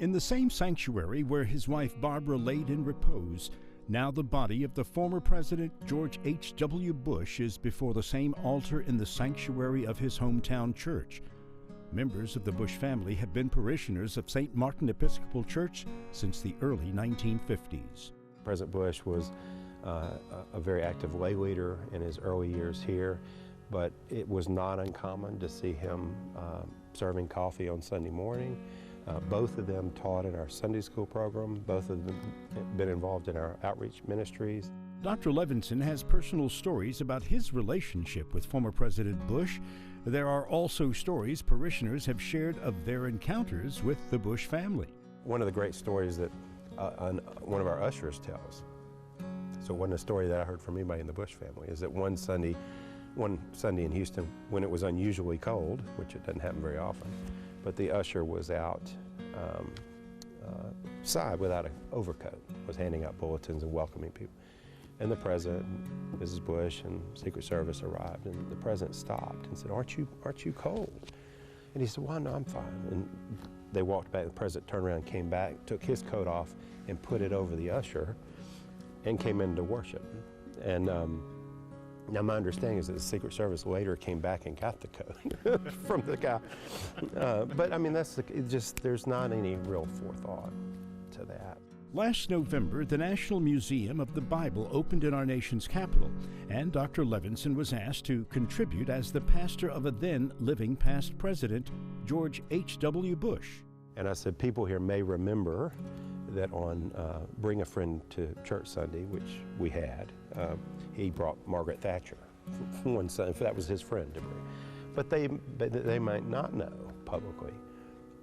In the same sanctuary where his wife Barbara laid in repose, now the body of the former President George H.W. Bush is before the same altar in the sanctuary of his hometown church. Members of the Bush family have been parishioners of St. Martin Episcopal Church since the early 1950s. President Bush was a very active lay leader in his early years here, but it was not uncommon to see him serving coffee on Sunday morning. Both of them taught in our Sunday school program. Both of them have been involved in our outreach ministries. Dr. Levenson has personal stories about his relationship with former President Bush. There are also stories parishioners have shared of their encounters with the Bush family. One of the great stories that one of our ushers tells, so it wasn't a story that I heard from anybody in the Bush family, is that one Sunday in Houston when it was unusually cold, which it doesn't happen very often, but the usher was outside without an overcoat, was handing out bulletins and welcoming people. And the president, Mrs. Bush, and Secret Service arrived, and the president stopped and said, aren't you cold? And he said, well, no, I'm fine. And they walked back, the president turned around, came back, took his coat off and put it over the usher and came into worship. And now my understanding is that the Secret Service later came back and got the coat from the guy. But I mean, there's not any real forethought to that. Last November, the National Museum of the Bible opened in our nation's capital, and Dr. Levenson was asked to contribute as the pastor of a then living past president, George H.W. Bush. And I said, people here may remember that on Bring a Friend to Church Sunday, which we had, he brought Margaret Thatcher one Sunday. That was his friend to bring. But they might not know publicly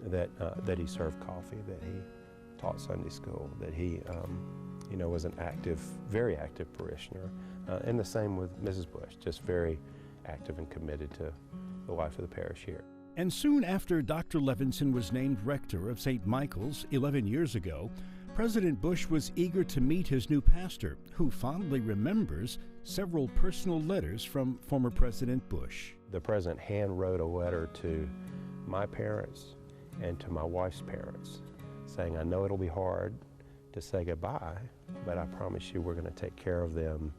that he served coffee, that he taught Sunday school, that he was an active, very active parishioner. And the same with Mrs. Bush, just very active and committed to the life of the parish here. And soon after Dr. Levenson was named rector of St. Michael's 11 years ago, President Bush was eager to meet his new pastor, who fondly remembers several personal letters from former President Bush. The president hand-wrote a letter to my parents and to my wife's parents, saying, I know it'll be hard to say goodbye, but I promise you we're going to take care of them.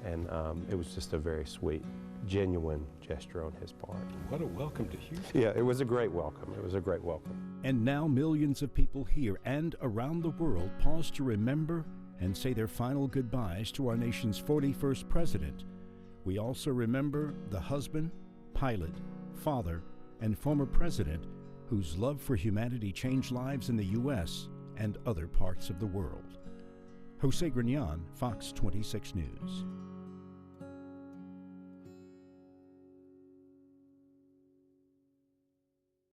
And it was just a very sweet, genuine gesture on his part. What a welcome to Houston. Yeah, it was a great welcome. It was a great welcome. And now millions of people here and around the world pause to remember and say their final goodbyes to our nation's 41st president. We also remember the husband, pilot, father, and former president whose love for humanity changed lives in the U.S. and other parts of the world. Jose Griñan, Fox 26 News.